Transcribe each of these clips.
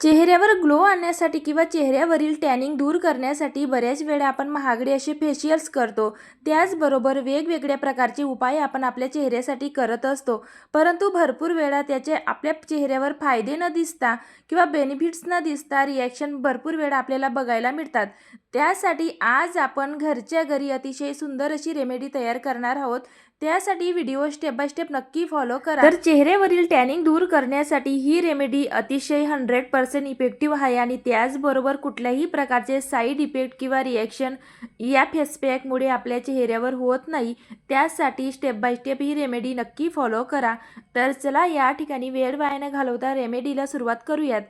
चेहऱ्यावर ग्लो आणण्यासाठी किंवा चेहऱ्यावरील टॅनिंग दूर करण्यासाठी बऱ्याच वेळा आपण महागडे असे फेशियल्स करतो. त्याचबरोबर वेगवेगळ्या प्रकारचे उपाय आपण आपल्या चेहऱ्यासाठी करत असतो. परंतु भरपूर वेळा त्याचे आपल्या चेहऱ्यावर फायदे न दिसता किंवा बेनिफिट्स न दिसता रिॲक्शन भरपूर वेळा आपल्याला बघायला मिळतात. त्यासाठी आज आपण घरच्या घरी अतिशय सुंदर अशी रेमेडी तयार करणार आहोत. त्यासाठी व्हिडिओ स्टेप बाय स्टेप नक्की फॉलो करा. तर चेहऱ्यावरील टॅनिंग दूर करण्यासाठी ही रेमेडी अतिशय 100% इफेक्टिव्ह आहे आणि त्याचबरोबर कुठल्याही प्रकारचे साईड इफेक्ट किंवा रिॲक्शन या फेस पॅकमुळे आपल्या चेहऱ्यावर होत नाही. त्यासाठी step by step he remedy नक्की फॉलो करा. तर चला या ठिकाणी वेळ वाया न घालवता रेमेडीला सुरुवात करूयात.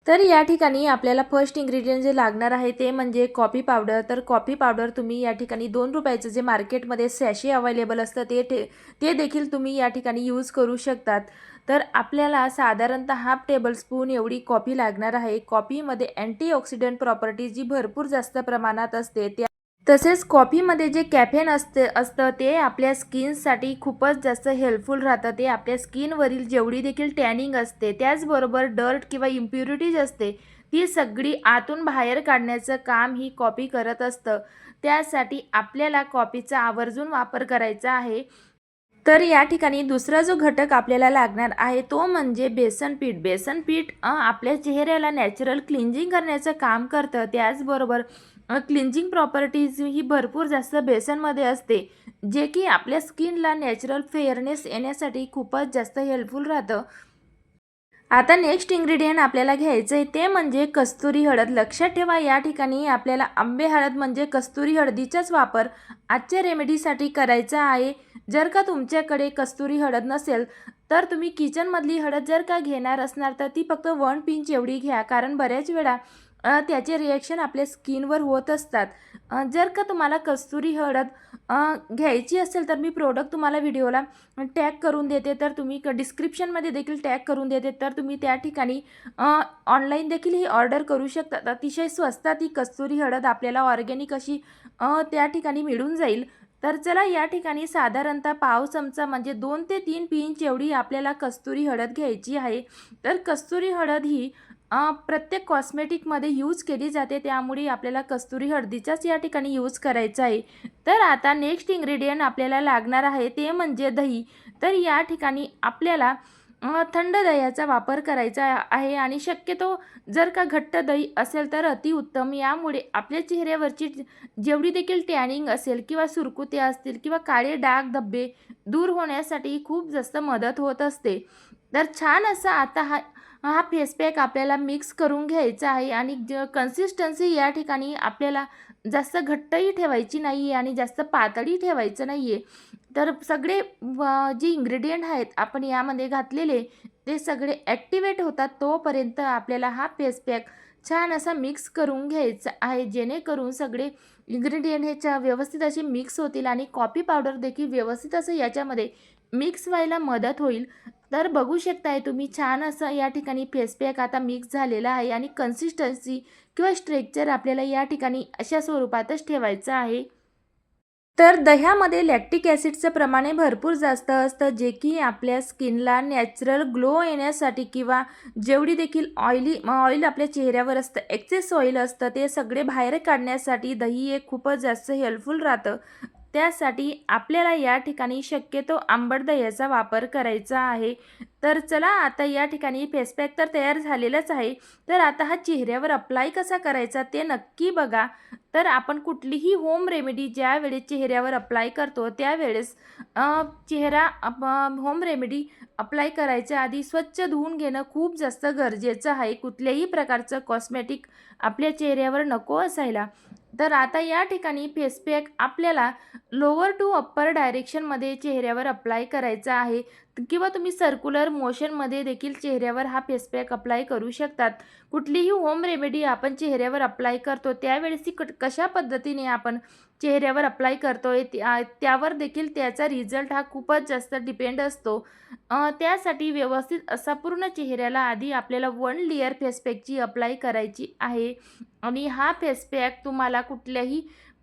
तर या ठिकाणी आपल्याला फर्स्ट इन्ग्रेडियंट जे लागणार आहे ते म्हणजे कॉफी पावडर. तर कॉफी पावडर तुम्ही या ठिकाणी 2 रुपयाचं जे मार्केटमध्ये सॅशे अवेलेबल असतं ते देखील तुम्ही या ठिकाणी यूज करू शकतात. तर आपल्याला साधारणतः हाफ टेबलस्पून एवढी कॉफी लागणार आहे. कॉफीमध्ये अँटीऑक्सिडंट प्रॉपर्टी जी भरपूर जास्त प्रमाणात असते तसेच कॉफीमध्ये जे कॅफेन असतं ते आपल्या स्किनसाठी खूपच जास्त हेल्पफुल राहतं. ते आपल्या स्किनवरील जेवढी देखील टॅनिंग असते त्याचबरोबर डर्ट किंवा इम्प्युरिटीज असते ती सगळी आतून बाहेर काढण्याचं काम ही कॉफी करत असतं. त्यासाठी आपल्याला कॉफीचा आवर्जून वापर करायचा आहे. तर या ठिकाणी दुसरा जो घटक आपल्याला लागणार आहे तो म्हणजे बेसन पीठ. बेसन पीठ आपल्या चेहऱ्याला नॅचरल क्लिन्झिंग करण्याचं काम करतं. त्याचबरोबर क्लिन्झिंग प्रॉपर्टीज ही भरपूर जास्त बेसनमध्ये असते, जे की आपल्या स्किनला नॅचरल फेअरनेस येण्यासाठी खूपच जास्त हेल्पफुल राहतं. आता नेक्स्ट इन्ग्रेडियंट आपल्याला घ्यायचं आहे ते म्हणजे कस्तुरी हळद. लक्षात ठेवा या ठिकाणी आपल्याला आंबे हळद म्हणजे कस्तुरी हळदीचाच वापर आजच्या रेमेडीसाठी करायचा आहे. जर का तुमच्याकडे कस्तुरी हळद नसेल तर तुम्ही किचनमधली हळद जर का घेणार असणार तर ती फक्त 1 पिंच एवढी घ्या, कारण बऱ्याच वेळा त्याचे रिॲक्शन आपल्या स्किनवर होत असतात. जर का तुम्हाला कस्तुरी हळद घ्यायची असेल तर मी प्रोडक्ट तुम्हाला व्हिडिओला टॅग करून देते, तर तुम्ही डिस्क्रिप्शनमध्ये देखील टॅग करून देते, तर तुम्ही त्या ठिकाणी ऑनलाईन देखील ही ऑर्डर करू शकतात. अतिशय स्वस्तात ही कस्तुरी हळद आपल्याला ऑर्गॅनिक अशी त्या ठिकाणी मिळून जाईल. तर चला या ठिकाणी साधारणतः पाव चमचा म्हणजे 2 ते 3 पिंच एवढी आपल्याला कस्तुरी हळद घ्यायची आहे. तर कस्तुरी हळद ही प्रत्येक कॉस्मेटिकमध्ये यूज केली जाते, त्यामुळे आपल्याला कस्तुरी हळदीचाच या ठिकाणी यूज करायचा आहे. तर आता नेक्स्ट इन्ग्रेडियंट आपल्याला लागणार आहे ते म्हणजे दही. तर या ठिकाणी आपल्याला थंड दह्याचा वापर करायचा आहे आणि शक्यतो जर का घट्ट दही असेल तर अतिउत्तम. यामुळे आपल्या चेहऱ्यावरची जेवढी देखील टॅनिंग असेल किंवा सुरकुत्या असतील किंवा काळे डाग धब्बे दूर होण्यासाठी खूप जास्त मदत होत असते. तर छान असा आता हा हा फेस पॅक आपल्याला मिक्स करून घ्यायचा आहे आणि कन्सिस्टन्सी या ठिकाणी आपल्याला जास्त घट्टही ठेवायची नाही आहे आणि जास्त पातळी ठेवायचं नाही आहे. तर सगळे जे इन्ग्रेडियंट आहेत आपण यामध्ये घातलेले ते सगळे ॲक्टिवेट होतात तोपर्यंत आपल्याला हा फेस पॅक छान असा मिक्स करून घ्यायचा आहे, जेणेकरून सगळे इन्ग्रेडियंट ह्याच्या व्यवस्थित असे मिक्स होतील आणि कॉफी पावडर देखील व्यवस्थित असं याच्यामध्ये मिक्स व्हायला मदत होईल. तर बघू शकताय तुम्ही छान असं या ठिकाणी फेस पॅक आता मिक्स झालेला आहे आणि कन्सिस्टन्सी किंवा स्ट्रेक्चर आपल्याला या ठिकाणी अशा स्वरूपातच ठेवायचं आहे. तर दह्यामध्ये लॅक्टिक ॲसिडचं प्रमाण भरपूर जास्त असतं, जे की आपल्या स्किनला नॅचरल ग्लो येण्यासाठी किंवा जेवढी देखील ऑइल आपल्या चेहऱ्यावर असतं, एक्सेस ऑइल असतं, ते सगळे बाहेर काढण्यासाठी दही हे खूपच जास्त हेल्पफुल राहतं. त्यासाठी आपल्याला या ठिकाणी शक्यतो आंबट दह्याचा वापर करायचा आहे. तर चला आता या ठिकाणी फेस पॅक तर तयार झालेलाच आहे. तर आता हा चेहऱ्यावर अप्लाय कसा करायचा ते नक्की बघा. तर आपण कुठलीही होम रेमेडी ज्यावेळेस चेहऱ्यावर अप्लाय करतो त्यावेळेस चेहरा होम रेमेडी अप्लाय करायच्या आधी स्वच्छ धुवून घेणं खूप जास्त गरजेचं आहे. कुठल्याही प्रकारचं कॉस्मेटिक आपल्या चेहऱ्यावर नको असायला. तर आता या ठिकाणी फेस पॅक आपल्याला लोअर टू अप्पर डायरेक्शनमध्ये चेहऱ्यावर अप्लाय करायचा आहे किंवा तुम्ही सर्क्युलर मोशनमध्ये देखील चेहऱ्यावर हा फेस पॅक अप्लाय करू शकतात. कुठलीही होम रेमेडी आपण चेहऱ्यावर अप्लाय करतो त्यावेळेस ती कशा पद्धतीने आपण चेहऱ्यावर अप्लाय करतोय त्यावर देखील त्याचा रिझल्ट हा खूपच जास्त डिपेंड असतो. त्यासाठी व्यवस्थित असा पूर्ण चेहऱ्याला आधी आपल्याला 1 लेयर फेस पॅकची अप्लाय करायची आहे आणि हा फेस पॅक तुम्हाला कुठल्याही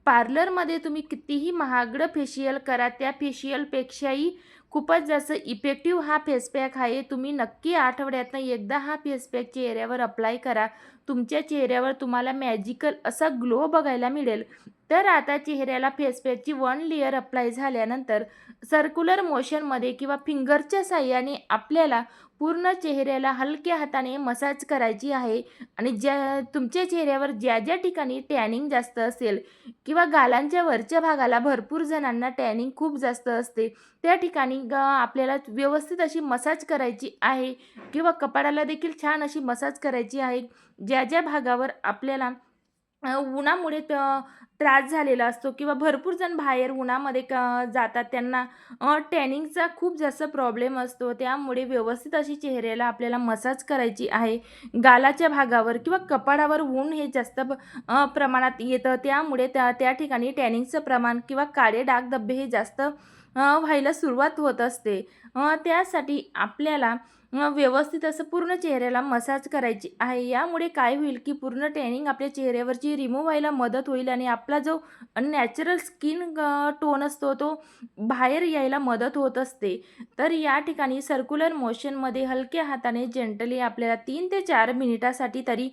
पार्लरमध्ये तुम्ही कितीही महागडं फेशियल करा त्या फेशियलपेक्षाही खूपच जास्त इफेक्टिव्ह हा फेस पॅक आहे. तुम्ही नक्की आठवड्यातनं एकदा हा फेस पॅक चेहऱ्यावर अप्लाय करा. तुमच्या चेहऱ्यावर तुम्हाला मॅजिकल असा ग्लो बघायला मिळेल. तर आता चेहऱ्याला फेस पॅकची 1 लेयर अप्लाय झाल्यानंतर सर्क्युलर मोशनमध्ये किंवा फिंगरच्या साहाय्याने आपल्याला पूर्ण चेहऱ्याला हलक्या हाताने मसाज करायची आहे. आणि तुमच्या चेहऱ्यावर ज्या ठिकाणी टॅनिंग जास्त असेल किंवा गालांच्या वरच्या भागाला भरपूर जणांना टॅनिंग खूप जास्त असते, त्या ठिकाणी आपल्याला व्यवस्थित अशी मसाज करायची आहे किंवा कपाळाला देखील छान अशी मसाज करायची आहे. ज्या भागावर आपल्याला उन्हामुळे त्रास झालेला असतो किंवा भरपूर जण बाहेर उन्हामध्ये जातात, त्यांना टॅनिंगचा खूप जास्त प्रॉब्लेम असतो. त्यामुळे व्यवस्थित अशी चेहऱ्याला आपल्याला मसाज करायची आहे. गालाच्या भागावर किंवा कपाळावर ऊन हे जास्त प्रमाणात येतं, त्यामुळे त्या ठिकाणी टॅनिंगचं प्रमाण किंवा काळे डाग धब्बे हे जास्त व्हायला सुरुवात होत असते. त्यासाठी आपल्याला व्यवस्थित असं पूर्ण चेहऱ्याला मसाज करायची आहे. यामुळे काय होईल की पूर्ण टॅनिंग आपल्या चेहऱ्यावरची रिमूव्ह व्हायला मदत होईल आणि आपला जो नॅचरल स्किन टोन असतो तो बाहेर यायला मदत होत असते. तर या ठिकाणी सर्क्युलर मोशनमध्ये हलक्या हाताने जेंटली आपल्याला 3 ते 4 मिनिटासाठी तरी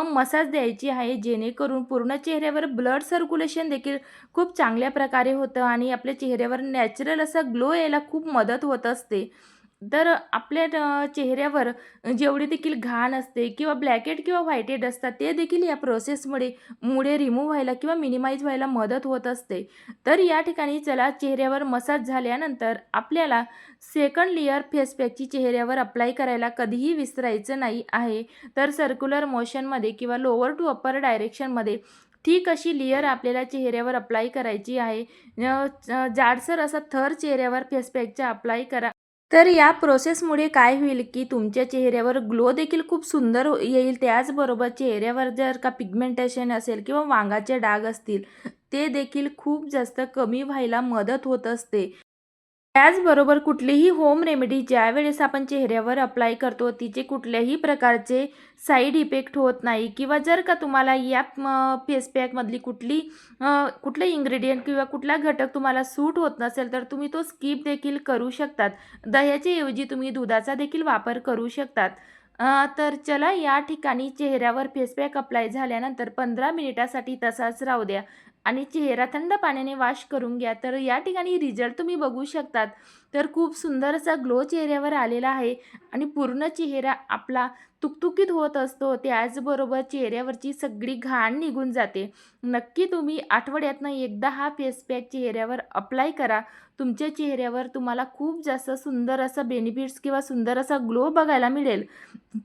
मसाज द्यायची आहे, जेणेकरून पूर्ण चेहऱ्यावर ब्लड सर्क्युलेशन देखील खूप चांगल्या प्रकारे होतं आणि आपल्या चेहऱ्यावर नॅचरल असा ग्लो यायला खूप मदत होत असते. तर आपल्या चेहऱ्यावर जेवढी देखील घाण असते किंवा ब्लॅकहेड किंवा व्हाईटहेड असतात, ते देखील या प्रोसेसमुळे रिमूव्ह व्हायला किंवा मिनिमाइज व्हायला मदत होत असते. तर या ठिकाणी चला, चेहऱ्यावर मसाज झाल्यानंतर आपल्याला सेकंड लेयर फेस पॅकची चेहऱ्यावर अप्लाय करायला कधीही विसरायचं नाही आहे. तर सर्क्युलर मोशनमध्ये किंवा लोअर टू अप्पर डायरेक्शनमध्ये ठीक अशी लेयर आपल्याला चेहऱ्यावर अप्लाय करायची आहे. जाडसर असा थर चेहऱ्यावर फेस पॅकचा अप्लाय करा. तर या प्रोसेसमुळे काय होईल की तुमच्या चेहऱ्यावर ग्लो देखील खूप सुंदर येईल. त्याचबरोबर चेहऱ्यावर जर का पिगमेंटेशन असेल किंवा वांगाचे डाग असतील, ते देखील खूप जास्त कमी व्हायला मदत होत असते. त्याचबरोबर कुठलीही होम रेमेडी ज्यावेळेस आपण चेहऱ्यावर अप्लाय करतो, तिचे कुठल्याही प्रकारचे साईड इफेक्ट होत नाही किंवा जर का तुम्हाला या फेस पॅकमधली कुठलं इन्ग्रेडियंट किंवा कुठला घटक तुम्हाला सूट होत नसेल, तर तुम्ही तो स्किप देखील करू शकतात. दह्याच्या ऐवजी तुम्ही दुधाचा देखील वापर करू शकतात. तर चला, या ठिकाणी चेहऱ्यावर फेस पॅक अप्लाय झाल्यानंतर 15 मिनिटासाठी तसाच राहू द्या आणि चेहरा थंड पाण्याने वॉश करून घ्या. तर या ठिकाणी रिझल्ट तुम्ही बघू शकतात. तर खूप सुंदर असा ग्लो चेहऱ्यावर आलेला आहे आणि पूर्ण चेहरा आपला तुकतुकीत होत असतो. त्याचबरोबर चेहऱ्यावरची सगळी घाण निघून जाते. नक्की तुम्ही आठवड्यातनं एकदा हा फेस पॅक चेहऱ्यावर अप्लाय करा. तुमच्या चेहऱ्यावर तुम्हाला खूप जास्त सुंदर असा बेनिफिट्स किंवा सुंदर असा ग्लो बघायला मिळेल.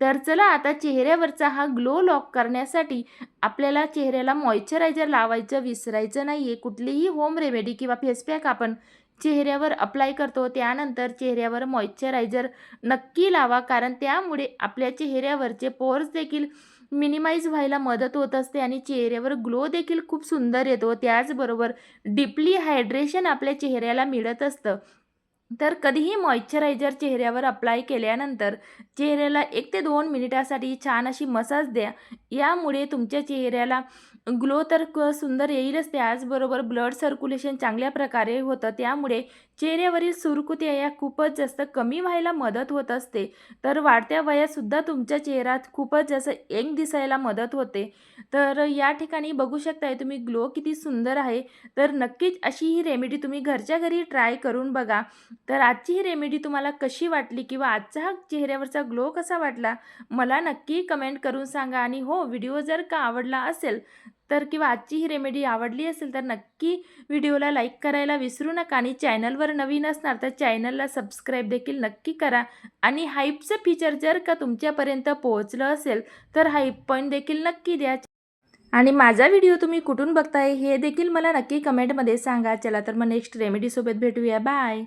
तर चला, आता चेहऱ्यावरचा हा ग्लो लॉक करण्यासाठी आपल्याला चेहऱ्याला मॉइश्चरायझर लावायचं विसरायचं नाही आहे. कुठलीही होम रेमेडी किंवा फेस पॅक आपण चेहऱ्यावर अप्लाय करतो, त्यानंतर चेहऱ्यावर मॉइश्चरायझर नक्की लावा, कारण त्यामुळे आपल्या चेहऱ्यावरचे पोर्स देखील मिनिमाइज व्हायला मदत होत असते आणि चेहऱ्यावर ग्लो देखील खूप सुंदर येतो. त्याचबरोबर डीपली हायड्रेशन आपल्या चेहऱ्याला मिळत असतं. तर कधीही मॉइश्चरायझर चेहऱ्यावर अप्लाय केल्यानंतर चेहऱ्याला 1 ते 2 मिनिटासाठी छान अशी मसाज द्या. यामुळे तुमच्या चेहऱ्याला ग्लो तर सुंदर येईलच, त्याचबरोबर ब्लड सर्क्युलेशन चांगल्या प्रकारे होतं. त्यामुळे चेहऱ्यावरील सुरकुत्या या खूपच जास्त कमी व्हायला मदत होत असते. तर वाढत्या वयातसुद्धा तुमच्या चेहऱ्यात खूपच जास्त यंग दिसायला मदत होते. तर या ठिकाणी बघू शकताय तुम्ही ग्लो किती सुंदर आहे. तर नक्कीच अशी ही रेमेडी तुम्ही घरच्या घरी ट्राय करून बघा. तर आजची ही रेमेडी तुम्हाला कशी वाटली किंवा आजचा हा चेहऱ्यावरचा ग्लो कसा वाटला, मला नक्की कमेंट करून सांगा. आणि हो, व्हिडिओ जर का आवडला असेल तर किंवा आजची ही रेमेडी आवडली असेल तर नक्की व्हिडिओला लाईक करायला विसरू नका आणि चॅनलवर नवीन असणार तर चॅनलला सबस्क्राईब देखील नक्की करा. आणि हाईपचं फीचर जर का तुमच्यापर्यंत पोहोचलं असेल तर हाईप पॉईंट देखील नक्की द्या. आणि माझा व्हिडिओ तुम्ही कुठून बघताय हे देखील मला नक्की कमेंटमध्ये सांगा. चला तर मग नेक्स्ट रेमेडीसोबत भेटूया. बाय.